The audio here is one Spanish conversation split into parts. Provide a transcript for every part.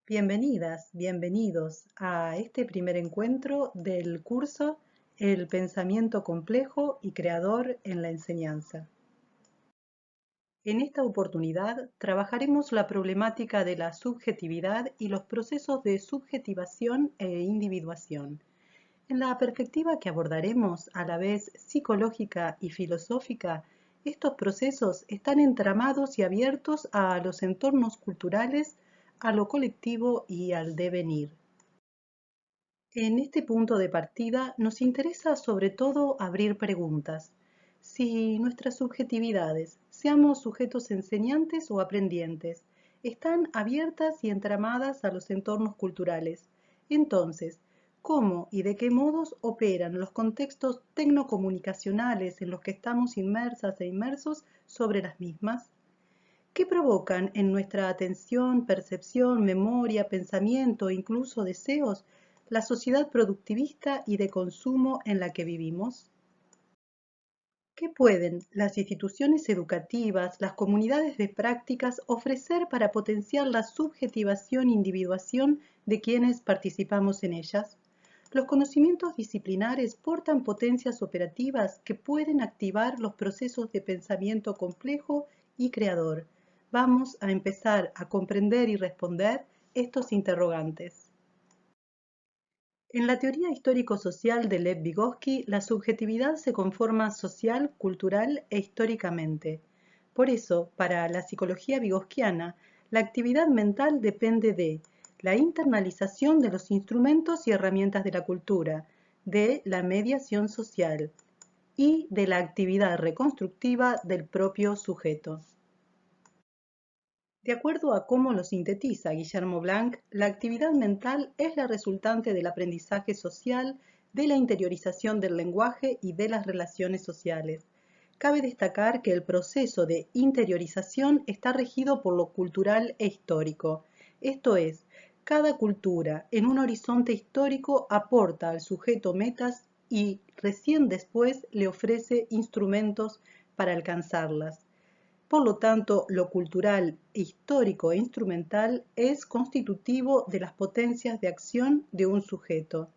Bienvenidas, bienvenidos a este primer encuentro del curso El pensamiento complejo y creador en la enseñanza. En esta oportunidad trabajaremos la problemática de la subjetividad y los procesos de subjetivación e individuación. En la perspectiva que abordaremos, a la vez psicológica y filosófica, estos procesos están entramados y abiertos a los entornos culturales, a lo colectivo y al devenir. En este punto de partida nos interesa sobre todo abrir preguntas. Si nuestras subjetividades, seamos sujetos enseñantes o aprendientes, están abiertas y entramadas a los entornos culturales, entonces, ¿cómo y de qué modos operan los contextos tecnocomunicacionales en los que estamos inmersas e inmersos sobre las mismas? ¿Qué provocan en nuestra atención, percepción, memoria, pensamiento e incluso deseos la sociedad productivista y de consumo en la que vivimos? ¿Qué pueden las instituciones educativas, las comunidades de prácticas ofrecer para potenciar la subjetivación e individuación de quienes participamos en ellas? Los conocimientos disciplinares portan potencias operativas que pueden activar los procesos de pensamiento complejo y creador. Vamos a empezar a comprender y responder estos interrogantes. En la teoría histórico-social de Lev Vygotsky, la subjetividad se conforma social, cultural e históricamente. Por eso, para la psicología vygotskiana, la actividad mental depende de la internalización de los instrumentos y herramientas de la cultura, de la mediación social y de la actividad reconstructiva del propio sujeto. De acuerdo a cómo lo sintetiza Guillermo Blanc, la actividad mental es la resultante del aprendizaje social, de la interiorización del lenguaje y de las relaciones sociales. Cabe destacar que el proceso de interiorización está regido por lo cultural e histórico, esto es, cada cultura en un horizonte histórico aporta al sujeto metas y recién después le ofrece instrumentos para alcanzarlas. Por lo tanto, lo cultural, histórico e instrumental es constitutivo de las potencias de acción de un sujeto.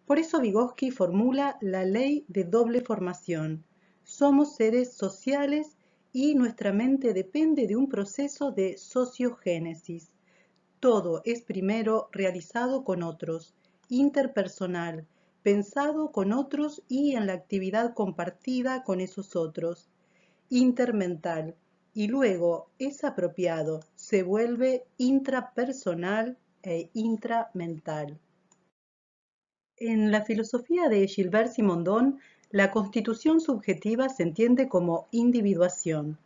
Por eso Vygotsky formula la ley de doble formación. Somos seres sociales y nuestra mente depende de un proceso de sociogénesis. Todo es primero realizado con otros, interpersonal, pensado con otros y en la actividad compartida con esos otros, intermental, y luego es apropiado, se vuelve intrapersonal e intramental. En la filosofía de Gilbert Simondon, la constitución subjetiva se entiende como individuación.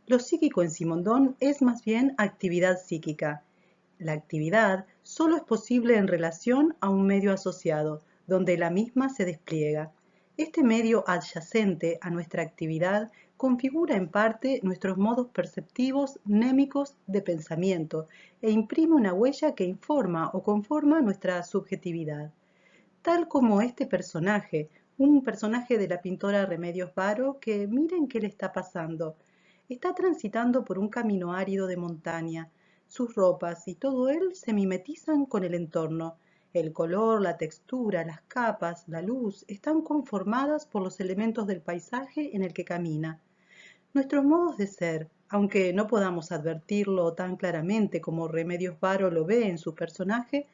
Lo psíquico en Simondon es más bien actividad psíquica. La actividad solo es posible en relación a un medio asociado, donde la misma se despliega. Este medio adyacente a nuestra actividad configura en parte nuestros modos perceptivos mnémicos de pensamiento e imprime una huella que informa o conforma nuestra subjetividad. Tal como este personaje, un personaje de la pintora Remedios Varo, que miren qué le está pasando. Está transitando por un camino árido de montaña. Sus ropas y todo él se mimetizan con el entorno. El color, la textura, las capas, la luz están conformadas por los elementos del paisaje en el que camina. Nuestros modos de ser, aunque no podamos advertirlo tan claramente como Remedios Varo lo ve en su personaje,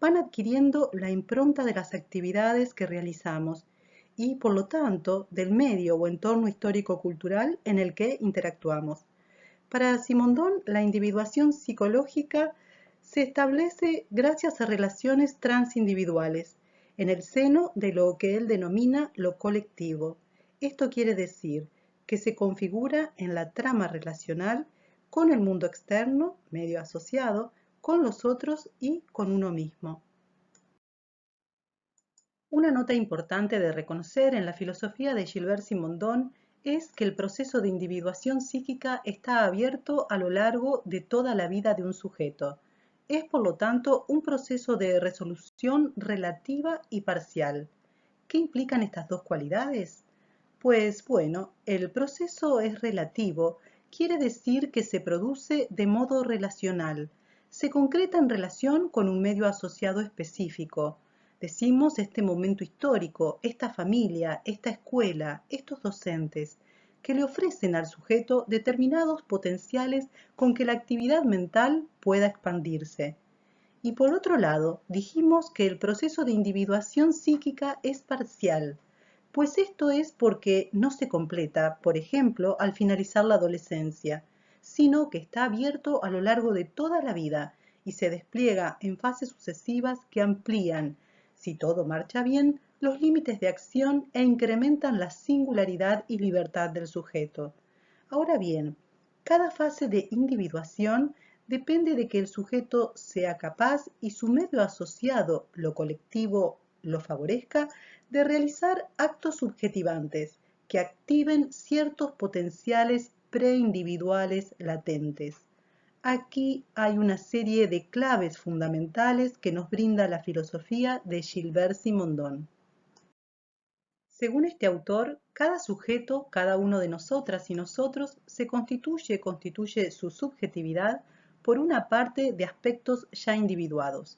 van adquiriendo la impronta de las actividades que realizamos y, por lo tanto, del medio o entorno histórico-cultural en el que interactuamos. Para Simondon, la individuación psicológica se establece gracias a relaciones transindividuales, en el seno de lo que él denomina lo colectivo. Esto quiere decir que se configura en la trama relacional con el mundo externo, medio asociado, con los otros y con uno mismo. Una nota importante de reconocer en la filosofía de Gilbert Simondon es que el proceso de individuación psíquica está abierto a lo largo de toda la vida de un sujeto. Es, por lo tanto, un proceso de resolución relativa y parcial. ¿Qué implican estas dos cualidades? Pues bueno, el proceso es relativo, quiere decir que se produce de modo relacional. se concreta en relación con un medio asociado específico. Decimos este momento histórico, esta familia, esta escuela, estos docentes, que le ofrecen al sujeto determinados potenciales con que la actividad mental pueda expandirse. Y por otro lado, dijimos que el proceso de individuación psíquica es parcial, pues esto es porque no se completa, por ejemplo, al finalizar la adolescencia, sino que está abierto a lo largo de toda la vida y se despliega en fases sucesivas que amplían, si todo marcha bien, los límites de acción e incrementan la singularidad y libertad del sujeto. Ahora bien, cada fase de individuación depende de que el sujeto sea capaz y su medio asociado, lo colectivo, lo favorezca, de realizar actos subjetivantes que activen ciertos potenciales preindividuales latentes. Aquí hay una serie de claves fundamentales que nos brinda la filosofía de Gilbert Simondon. Según este autor, cada sujeto, cada uno de nosotras y nosotros, constituye su subjetividad por una parte de aspectos ya individuados.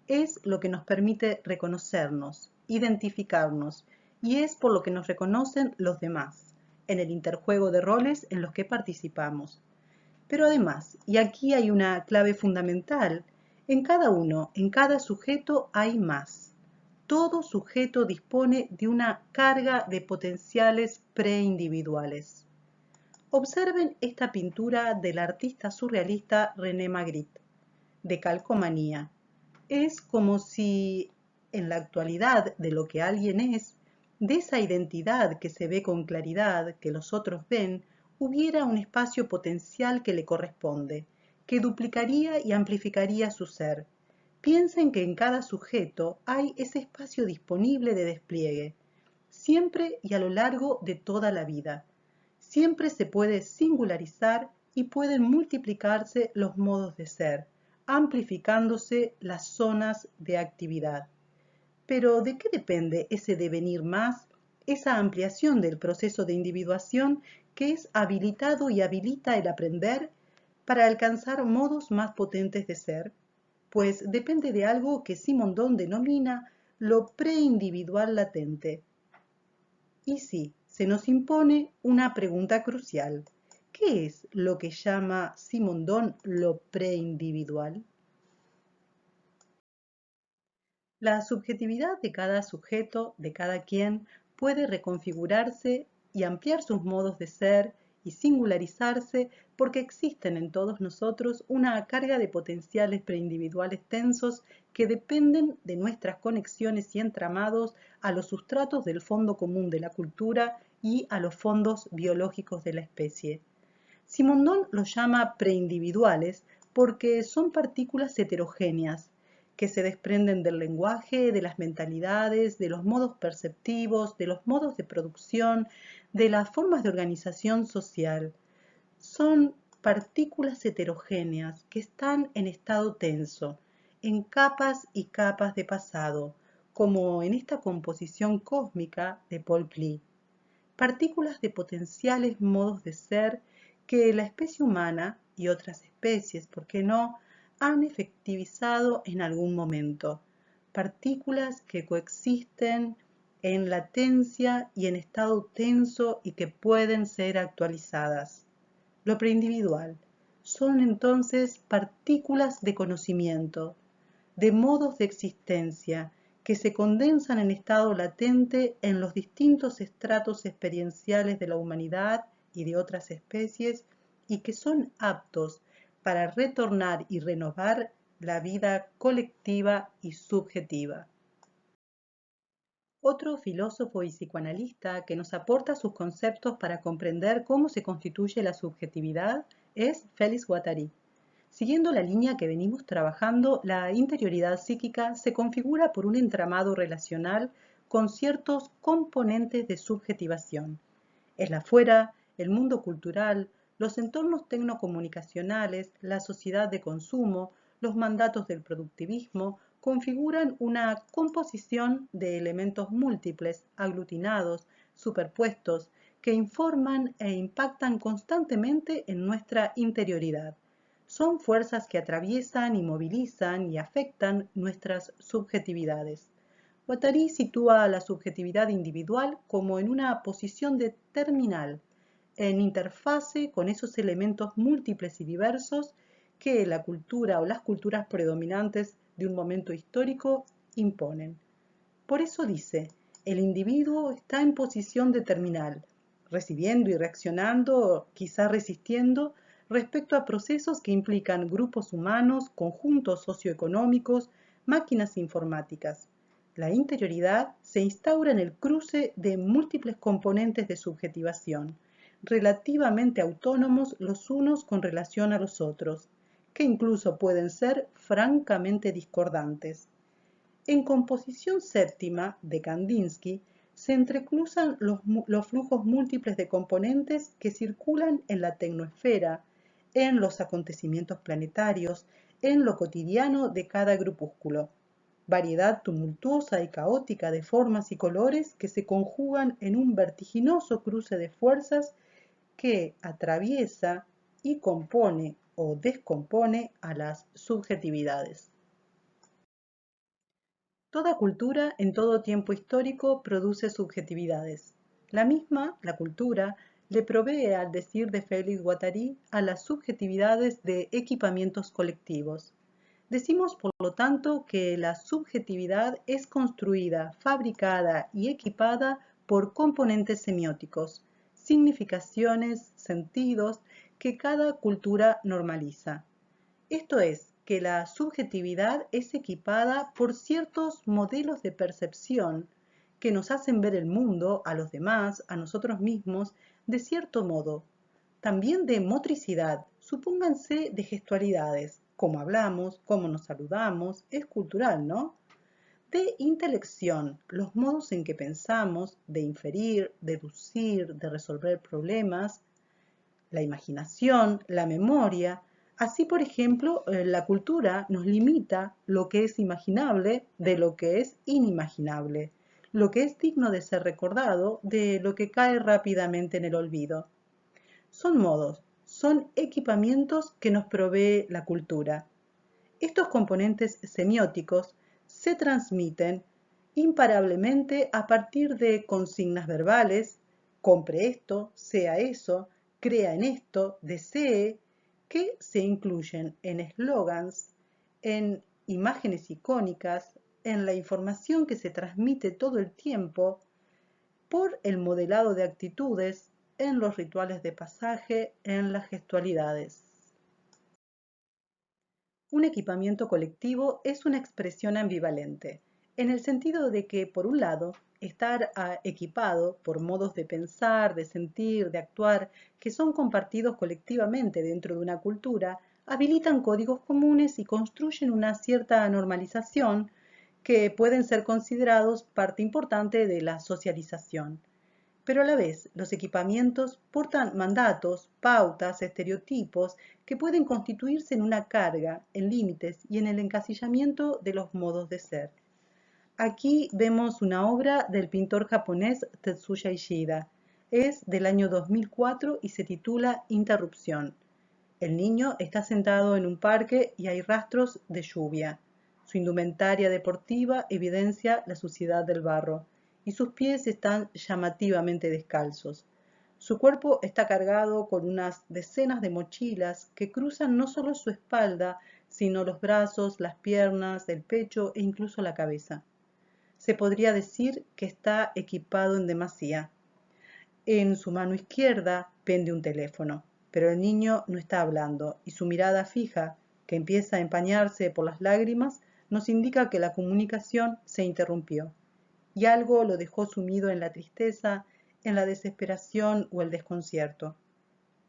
Es lo que nos permite reconocernos, identificarnos, y es por lo que nos reconocen los demás, en el interjuego de roles en los que participamos. Pero además, y aquí hay una clave fundamental, en cada uno, en cada sujeto hay más. Todo sujeto dispone de una carga de potenciales preindividuales. Observen esta pintura del artista surrealista René Magritte, de calcomanía. Es como si en la actualidad de lo que alguien es, de esa identidad que se ve con claridad, que los otros ven, hubiera un espacio potencial que le corresponde, que duplicaría y amplificaría su ser. Piensen que en cada sujeto hay ese espacio disponible de despliegue, siempre y a lo largo de toda la vida. Siempre se puede singularizar y pueden multiplicarse los modos de ser, amplificándose las zonas de actividad. Pero ¿de qué depende ese devenir más, esa ampliación del proceso de individuación que es habilitado y habilita el aprender para alcanzar modos más potentes de ser? Pues depende de algo que Simondon denomina lo preindividual latente. Y sí, se nos impone una pregunta crucial. ¿Qué es lo que llama Simondon lo preindividual? La subjetividad de cada sujeto, de cada quien, puede reconfigurarse y ampliar sus modos de ser y singularizarse porque existen en todos nosotros una carga de potenciales preindividuales tensos que dependen de nuestras conexiones y entramados a los sustratos del fondo común de la cultura y a los fondos biológicos de la especie. Simondon los llama preindividuales porque son partículas heterogéneas que se desprenden del lenguaje, de las mentalidades, de los modos perceptivos, de los modos de producción, de las formas de organización social. Son partículas heterogéneas que están en estado tenso, en capas y capas de pasado, como en esta composición cósmica de Paul Klee. Partículas de potenciales modos de ser que la especie humana y otras especies, ¿por qué no?, han efectivizado en algún momento. Partículas que coexisten en latencia y en estado tenso y que pueden ser actualizadas. Lo preindividual son entonces partículas de conocimiento, de modos de existencia que se condensan en estado latente en los distintos estratos experienciales de la humanidad y de otras especies y que son aptos para retornar y renovar la vida colectiva y subjetiva. Otro filósofo y psicoanalista que nos aporta sus conceptos para comprender cómo se constituye la subjetividad es Félix Guattari. Siguiendo la línea que venimos trabajando, la interioridad psíquica se configura por un entramado relacional con ciertos componentes de subjetivación. El afuera, el mundo cultural, los entornos tecnocomunicacionales, la sociedad de consumo, los mandatos del productivismo, configuran una composición de elementos múltiples, aglutinados, superpuestos, que informan e impactan constantemente en nuestra interioridad. son fuerzas que atraviesan y movilizan y afectan nuestras subjetividades. Guattari sitúa a la subjetividad individual como en una posición de terminal, en interfase con esos elementos múltiples y diversos que la cultura o las culturas predominantes de un momento histórico imponen. Por eso dice, el individuo está en posición de terminal, recibiendo y reaccionando, quizá resistiendo, respecto a procesos que implican grupos humanos, conjuntos socioeconómicos, máquinas informáticas. La interioridad se instaura en el cruce de múltiples componentes de subjetivación, relativamente autónomos los unos con relación a los otros, que incluso pueden ser francamente discordantes. En composición séptima de Kandinsky se entrecruzan los flujos múltiples de componentes que circulan en la tecnosfera, en los acontecimientos planetarios, en lo cotidiano de cada grupúsculo. Variedad tumultuosa y caótica de formas y colores que se conjugan en un vertiginoso cruce de fuerzas que atraviesa y compone o descompone a las subjetividades. Toda cultura en todo tiempo histórico produce subjetividades. La misma, la cultura, le provee, al decir de Félix Guattari, a las subjetividades de equipamientos colectivos. Decimos, por lo tanto, que la subjetividad es construida, fabricada y equipada por componentes semióticos, significaciones, sentidos que cada cultura normaliza. Esto es, que la subjetividad es equipada por ciertos modelos de percepción que nos hacen ver el mundo, a los demás, a nosotros mismos, de cierto modo. También de motricidad, supónganse de gestualidades, cómo hablamos, cómo nos saludamos, es cultural, ¿no? De intelección, los modos en que pensamos, de inferir, deducir, de resolver problemas, la imaginación, la memoria. Así, por ejemplo, la cultura nos limita lo que es imaginable de lo que es inimaginable, lo que es digno de ser recordado de lo que cae rápidamente en el olvido. Son modos, son equipamientos que nos provee la cultura. Estos componentes semióticos se transmiten imparablemente a partir de consignas verbales: compre esto, sea eso, crea en esto, desee, que se incluyen en eslogans, en imágenes icónicas, en la información que se transmite todo el tiempo, por el modelado de actitudes, en los rituales de pasaje, en las gestualidades. Un equipamiento colectivo es una expresión ambivalente, en el sentido de que, por un lado, estar equipado por modos de pensar, de sentir, de actuar, que son compartidos colectivamente dentro de una cultura, habilitan códigos comunes y construyen una cierta normalización que pueden ser considerados parte importante de la socialización. Pero a la vez, los equipamientos portan mandatos, pautas, estereotipos que pueden constituirse en una carga, en límites y en el encasillamiento de los modos de ser. Aquí vemos una obra del pintor japonés Tetsuya Ishida. Es del año 2004 y se titula Interrupción. El niño está sentado en un parque y hay rastros de lluvia. Su indumentaria deportiva evidencia la suciedad del barro y sus pies están llamativamente descalzos. Su cuerpo está cargado con unas decenas de mochilas que cruzan no solo su espalda, sino los brazos, las piernas, el pecho e incluso la cabeza. Se podría decir que está equipado en demasía. En su mano izquierda pende un teléfono, pero el niño no está hablando y su mirada fija, que empieza a empañarse por las lágrimas, nos indica que la comunicación se interrumpió y algo lo dejó sumido en la tristeza, en la desesperación o el desconcierto.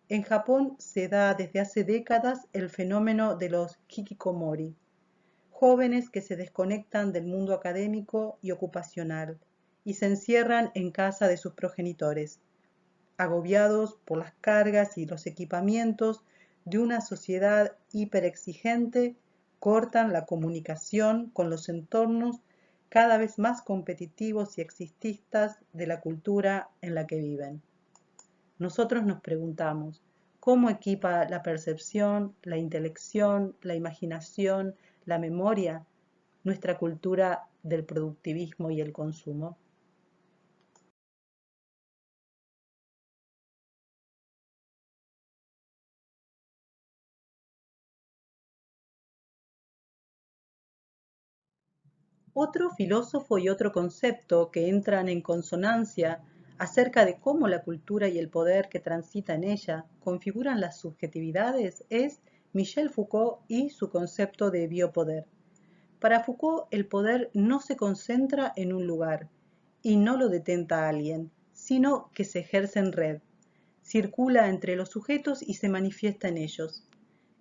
En Japón se da desde hace décadas el fenómeno de los hikikomori, jóvenes que se desconectan del mundo académico y ocupacional y se encierran en casa de sus progenitores, agobiados por las cargas y los equipamientos de una sociedad hiperexigente, cortan la comunicación con los entornos cada vez más competitivos y exitistas de la cultura en la que viven. Nosotros nos preguntamos, cómo equipa la percepción, la intelección, la imaginación, la memoria, nuestra cultura del productivismo y el consumo. Otro filósofo y otro concepto que entran en consonancia acerca de cómo la cultura y el poder que transita en ella configuran las subjetividades es Michel Foucault y su concepto de biopoder. Para Foucault, el poder no se concentra en un lugar y no lo detenta alguien, sino que se ejerce en red, circula entre los sujetos y se manifiesta en ellos.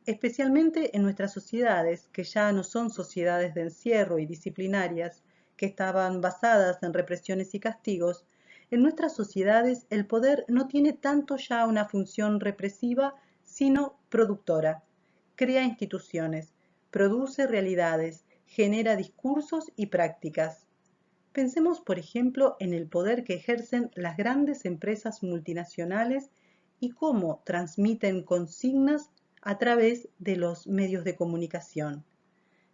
Especialmente en nuestras sociedades, que ya no son sociedades de encierro y disciplinarias, que estaban basadas en represiones y castigos, en nuestras sociedades el poder no tiene tanto ya una función represiva, sino productora. Crea instituciones, produce realidades, genera discursos y prácticas. Pensemos, por ejemplo, en el poder que ejercen las grandes empresas multinacionales y cómo transmiten consignas a través de los medios de comunicación.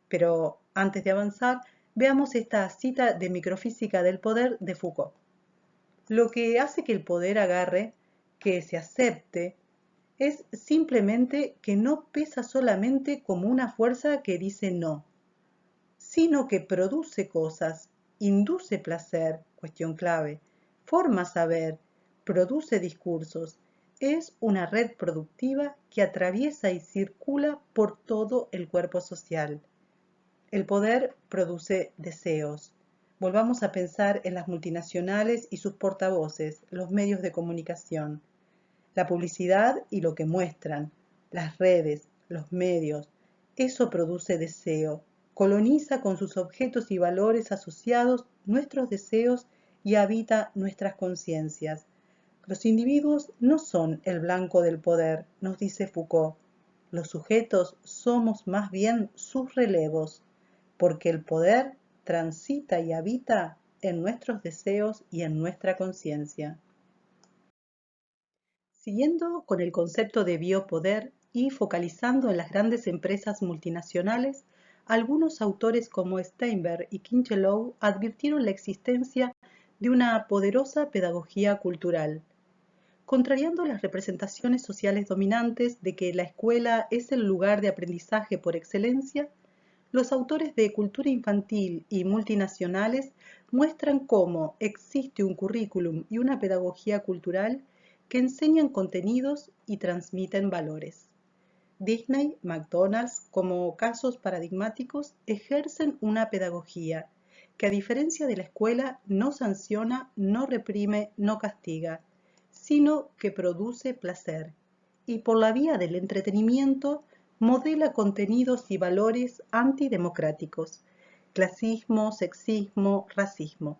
Pero antes de avanzar, veamos esta cita de Microfísica del Poder de Foucault. Lo que hace que el poder agarre, que se acepte, es simplemente que no pesa solamente como una fuerza que dice no, sino que produce cosas, induce placer, cuestión clave, forma saber, produce discursos, es una red productiva que atraviesa y circula por todo el cuerpo social. El poder produce deseos. Volvamos a pensar en las multinacionales y sus portavoces, los medios de comunicación, la publicidad y lo que muestran, las redes, los medios. Eso produce deseo, coloniza con sus objetos y valores asociados nuestros deseos y habita nuestras conciencias. Los individuos no son el blanco del poder, nos dice Foucault. Los sujetos somos más bien sus relevos, porque el poder transita y habita en nuestros deseos y en nuestra conciencia. Siguiendo con el concepto de biopoder y focalizando en las grandes empresas multinacionales, algunos autores como Steinberg y Kinchelow advirtieron la existencia de una poderosa pedagogía cultural. Contrariando las representaciones sociales dominantes de que la escuela es el lugar de aprendizaje por excelencia, los autores de cultura infantil y multinacionales muestran cómo existe un currículum y una pedagogía cultural que enseñan contenidos y transmiten valores. Disney, McDonald's, como casos paradigmáticos, ejercen una pedagogía que, a diferencia de la escuela, no sanciona, no reprime, no castiga, sino que produce placer y por la vía del entretenimiento modela contenidos y valores antidemocráticos, clasismo, sexismo, racismo.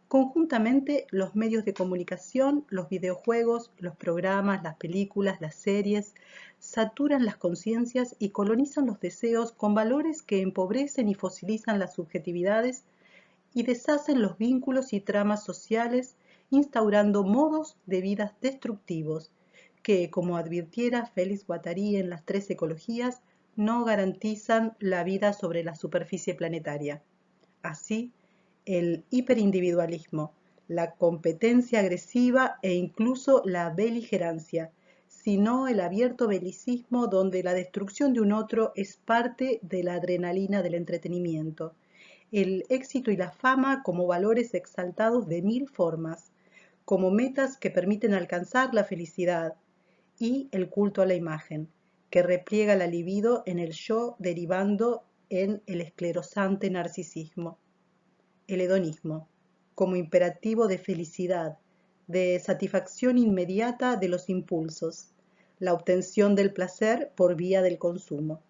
Conjuntamente, los medios de comunicación, los videojuegos, los programas, las películas, las series, saturan las conciencias y colonizan los deseos con valores que empobrecen y fosilizan las subjetividades y deshacen los vínculos y tramas sociales, instaurando modos de vidas destructivos que, como advirtiera Félix Guattari en las tres ecologías, no garantizan la vida sobre la superficie planetaria. Así, el hiperindividualismo, la competencia agresiva e incluso la beligerancia, sino el abierto belicismo donde la destrucción de un otro es parte de la adrenalina del entretenimiento, el éxito y la fama como valores exaltados de mil formas, como metas que permiten alcanzar la felicidad, y el culto a la imagen, que repliega la libido en el yo derivando en el esclerosante narcisismo. El hedonismo, como imperativo de felicidad, de satisfacción inmediata de los impulsos, la obtención del placer por vía del consumo.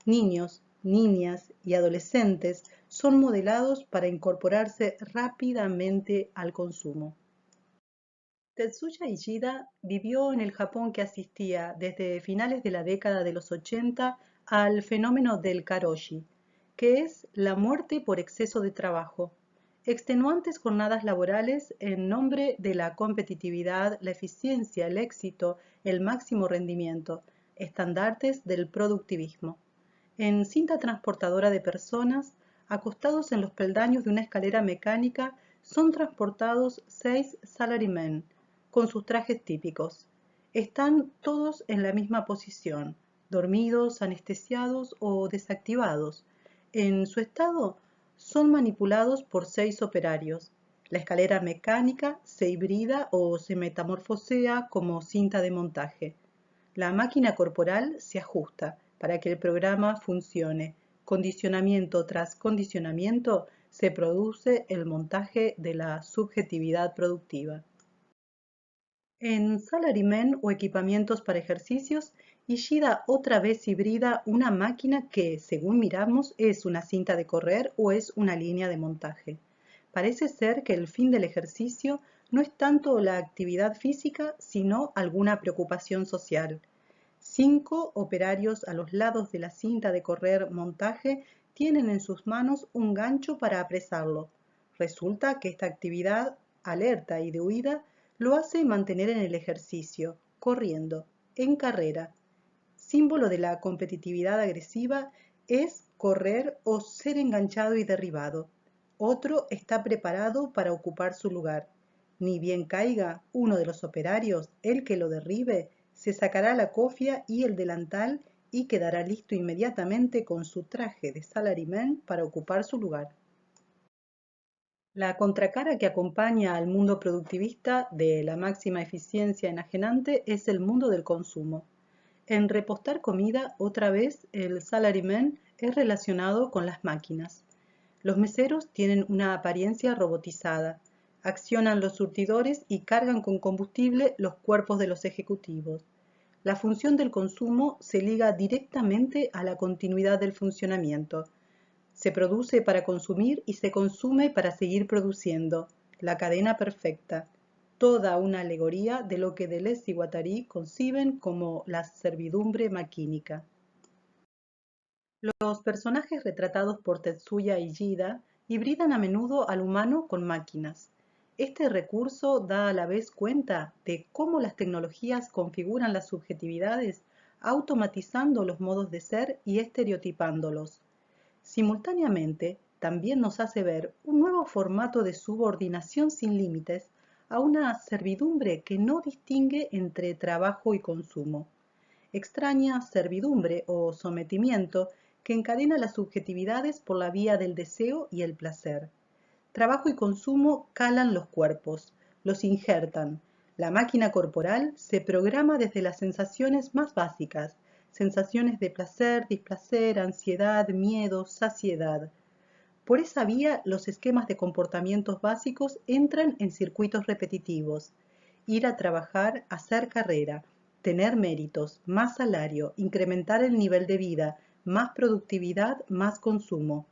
Niños, niñas y adolescentes son modelados para incorporarse rápidamente al consumo. Tetsuya Ishida vivió en el Japón que asistía desde finales de la década de los 80 al fenómeno del karoshi, que es la muerte por exceso de trabajo, extenuantes jornadas laborales en nombre de la competitividad, la eficiencia, el éxito, el máximo rendimiento, estandartes del productivismo. En cinta transportadora de personas, acostados en los peldaños de una escalera mecánica, son transportados 6 salarymen, con sus trajes típicos. Están todos en la misma posición, dormidos, anestesiados o desactivados. En su estado, son manipulados por 6 operarios. La escalera mecánica se hibrida o se metamorfosea como cinta de montaje. La máquina corporal se ajusta para que el programa funcione. Condicionamiento tras condicionamiento se produce el montaje de la subjetividad productiva. En Salarymen o equipamientos para ejercicios, Ishida otra vez hibrida una máquina que, según miramos, es una cinta de correr o es una línea de montaje. Parece ser que el fin del ejercicio no es tanto la actividad física, sino alguna preocupación social. 5 operarios a los lados de la cinta de correr montaje tienen en sus manos un gancho para apresarlo. Resulta que esta actividad, alerta y de huida, lo hace mantener en el ejercicio, corriendo, en carrera. Símbolo de la competitividad agresiva es correr o ser enganchado y derribado. Otro está preparado para ocupar su lugar. Ni bien caiga uno de los operarios, el que lo derribe, se sacará la cofia y el delantal y quedará listo inmediatamente con su traje de salaryman para ocupar su lugar. La contracara que acompaña al mundo productivista de la máxima eficiencia enajenante es el mundo del consumo. En repostar comida, otra vez, el salaryman es relacionado con las máquinas. Los meseros tienen una apariencia robotizada, accionan los surtidores y cargan con combustible los cuerpos de los ejecutivos. La función del consumo se liga directamente a la continuidad del funcionamiento. Se produce para consumir y se consume para seguir produciendo. La cadena perfecta. Toda una alegoría de lo que Deleuze y Guattari conciben como la servidumbre maquínica. Los personajes retratados por Tetsuya Ishida hibridan a menudo al humano con máquinas. Este recurso da a la vez cuenta de cómo las tecnologías configuran las subjetividades, automatizando los modos de ser y estereotipándolos. Simultáneamente, también nos hace ver un nuevo formato de subordinación sin límites a una servidumbre que no distingue entre trabajo y consumo. Extraña servidumbre o sometimiento que encadena las subjetividades por la vía del deseo y el placer. Trabajo y consumo calan los cuerpos, los injertan. La máquina corporal se programa desde las sensaciones más básicas, sensaciones de placer, displacer, ansiedad, miedo, saciedad. Por esa vía, los esquemas de comportamientos básicos entran en circuitos repetitivos. Ir a trabajar, hacer carrera, tener méritos, más salario, incrementar el nivel de vida, más productividad, más consumo.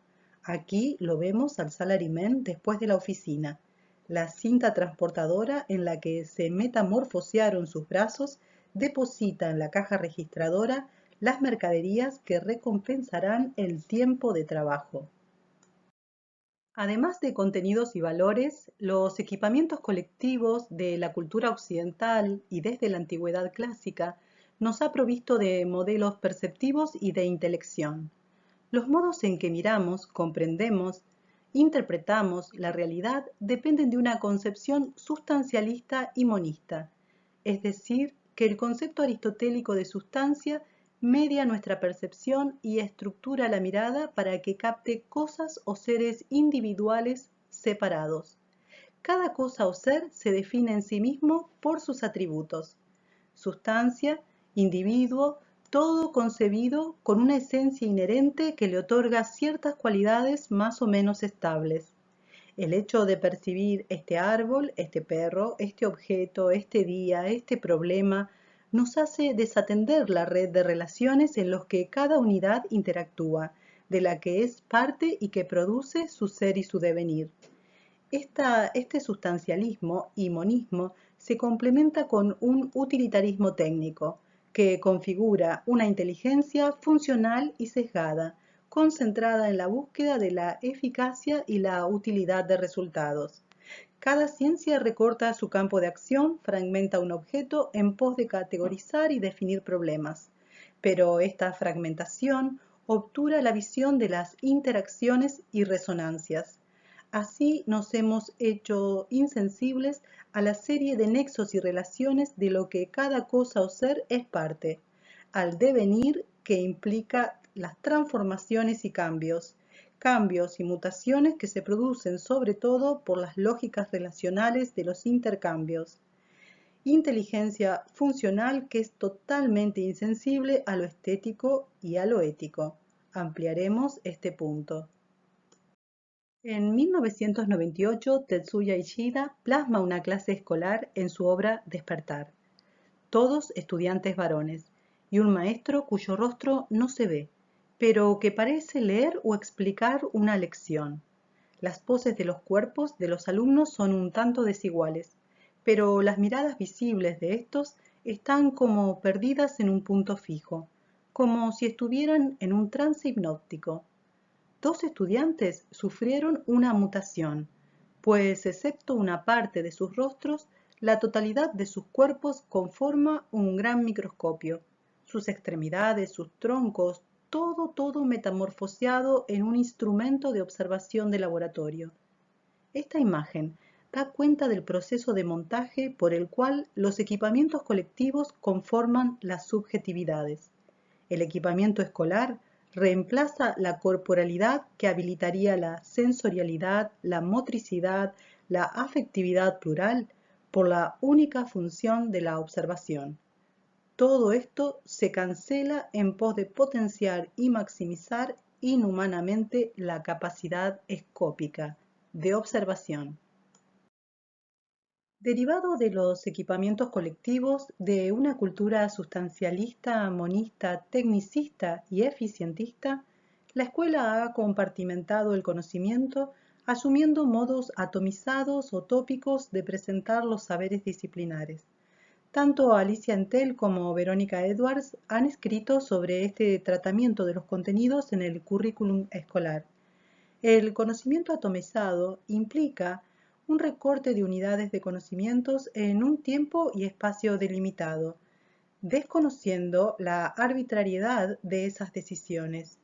Aquí lo vemos al salaryman después de la oficina, la cinta transportadora en la que se metamorfosearon sus brazos deposita en la caja registradora las mercaderías que recompensarán el tiempo de trabajo. Además de contenidos y valores, los equipamientos colectivos de la cultura occidental y desde la antigüedad clásica nos ha provisto de modelos perceptivos y de intelección. Los modos en que miramos, comprendemos, interpretamos la realidad dependen de una concepción sustancialista y monista, es decir, que el concepto aristotélico de sustancia media nuestra percepción y estructura la mirada para que capte cosas o seres individuales separados. Cada cosa o ser se define en sí mismo por sus atributos. Sustancia, individuo, todo concebido con una esencia inherente que le otorga ciertas cualidades más o menos estables. El hecho de percibir este árbol, este perro, este objeto, este día, este problema, nos hace desatender la red de relaciones en los que cada unidad interactúa, de la que es parte y que produce su ser y su devenir. Este sustancialismo y monismo se complementa con un utilitarismo técnico, que configura una inteligencia funcional y sesgada, concentrada en la búsqueda de la eficacia y la utilidad de resultados. Cada ciencia recorta su campo de acción, fragmenta un objeto en pos de categorizar y definir problemas. Pero esta fragmentación obtura la visión de las interacciones y resonancias. Así nos hemos hecho insensibles a la serie de nexos y relaciones de lo que cada cosa o ser es parte, al devenir que implica las transformaciones y cambios y mutaciones que se producen sobre todo por las lógicas relacionales de los intercambios. Inteligencia funcional que es totalmente insensible a lo estético y a lo ético. Ampliaremos este punto. En 1998, Tetsuya Ishida plasma una clase escolar en su obra Despertar. Todos estudiantes varones, y un maestro cuyo rostro no se ve, pero que parece leer o explicar una lección. Las poses de los cuerpos de los alumnos son un tanto desiguales, pero las miradas visibles de estos están como perdidas en un punto fijo, como si estuvieran en un trance hipnótico. Dos estudiantes sufrieron una mutación, pues excepto una parte de sus rostros, la totalidad de sus cuerpos conforma un gran microscopio. Sus extremidades, sus troncos, todo metamorfoseado en un instrumento de observación de laboratorio. Esta imagen da cuenta del proceso de montaje por el cual los equipamientos colectivos conforman las subjetividades. El equipamiento escolar reemplaza la corporalidad que habilitaría la sensorialidad, la motricidad, la afectividad plural por la única función de la observación. Todo esto se cancela en pos de potenciar y maximizar inhumanamente la capacidad escópica de observación. Derivado de los equipamientos colectivos de una cultura sustancialista, monista, tecnicista y eficientista, la escuela ha compartimentado el conocimiento asumiendo modos atomizados o tópicos de presentar los saberes disciplinares. Tanto Alicia Entel como Verónica Edwards han escrito sobre este tratamiento de los contenidos en el currículum escolar. El conocimiento atomizado implica un recorte de unidades de conocimientos en un tiempo y espacio delimitado, desconociendo la arbitrariedad de esas decisiones.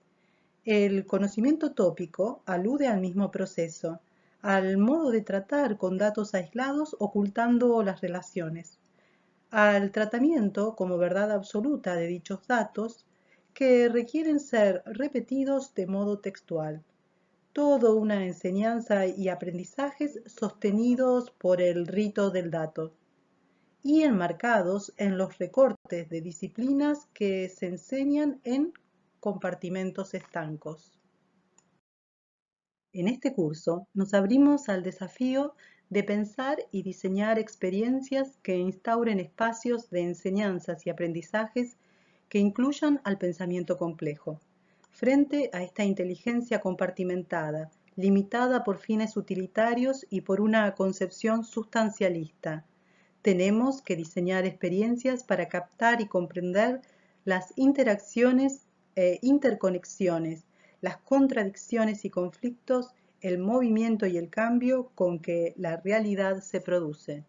El conocimiento tópico alude al mismo proceso, al modo de tratar con datos aislados ocultando las relaciones, al tratamiento como verdad absoluta de dichos datos que requieren ser repetidos de modo textual. Todo una enseñanza y aprendizajes sostenidos por el rito del dato y enmarcados en los recortes de disciplinas que se enseñan en compartimentos estancos. En este curso nos abrimos al desafío de pensar y diseñar experiencias que instauren espacios de enseñanzas y aprendizajes que incluyan al pensamiento complejo. Frente a esta inteligencia compartimentada, limitada por fines utilitarios y por una concepción sustancialista, tenemos que diseñar experiencias para captar y comprender las interacciones e interconexiones, las contradicciones y conflictos, el movimiento y el cambio con que la realidad se produce.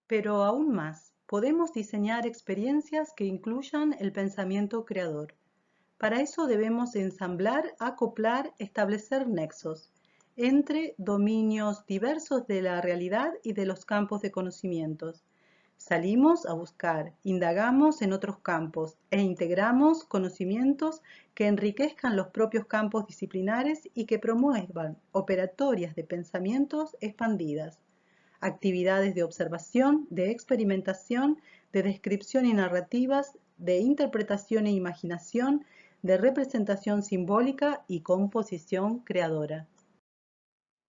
Pero aún más, podemos diseñar experiencias que incluyan el pensamiento creador. Para eso debemos ensamblar, acoplar, establecer nexos entre dominios diversos de la realidad y de los campos de conocimientos. Salimos a buscar, indagamos en otros campos e integramos conocimientos que enriquezcan los propios campos disciplinares y que promuevan operatorias de pensamientos expandidas, actividades de observación, de experimentación, de descripción y narrativas, de interpretación e imaginación, de representación simbólica y composición creadora.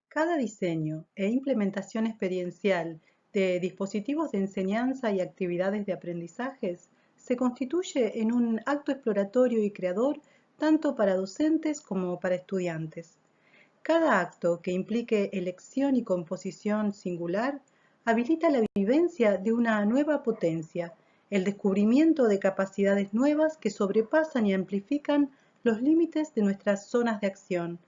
Cada diseño e implementación experiencial de dispositivos de enseñanza y actividades de aprendizajes se constituye en un acto exploratorio y creador tanto para docentes como para estudiantes. Cada acto que implique elección y composición singular habilita la vivencia de una nueva potencia, el descubrimiento de capacidades nuevas que sobrepasan y amplifican los límites de nuestras zonas de acción.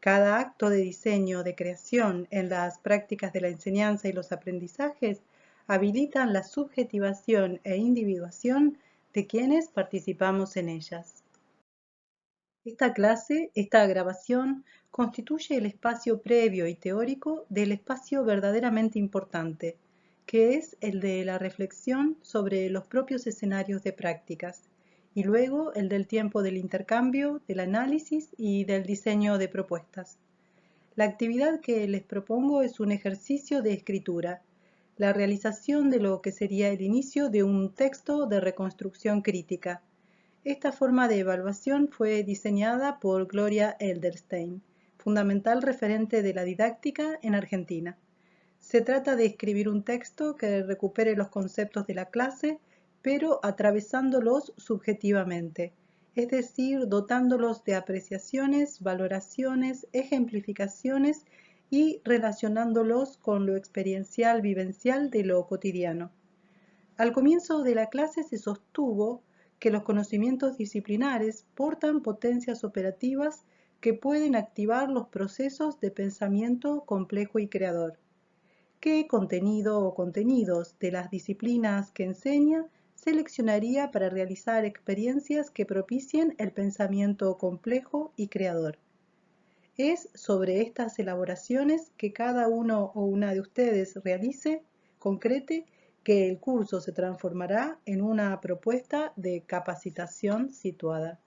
Cada acto de diseño, de creación en las prácticas de la enseñanza y los aprendizajes habilitan la subjetivación e individuación de quienes participamos en ellas. Esta grabación, constituye el espacio previo y teórico del espacio verdaderamente importante, que es el de la reflexión sobre los propios escenarios de prácticas, y luego el del tiempo del intercambio, del análisis y del diseño de propuestas. La actividad que les propongo es un ejercicio de escritura, la realización de lo que sería el inicio de un texto de reconstrucción crítica. Esta forma de evaluación fue diseñada por Gloria Elderstein, fundamental referente de la didáctica en Argentina. Se trata de escribir un texto que recupere los conceptos de la clase, pero atravesándolos subjetivamente, es decir, dotándolos de apreciaciones, valoraciones, ejemplificaciones y relacionándolos con lo experiencial vivencial de lo cotidiano. Al comienzo de la clase se sostuvo que los conocimientos disciplinares portan potencias operativas que pueden activar los procesos de pensamiento complejo y creador. ¿Qué contenido o contenidos de las disciplinas que enseña seleccionaría para realizar experiencias que propicien el pensamiento complejo y creador? Es sobre estas elaboraciones que cada uno o una de ustedes realice, concrete, que el curso se transformará en una propuesta de capacitación situada.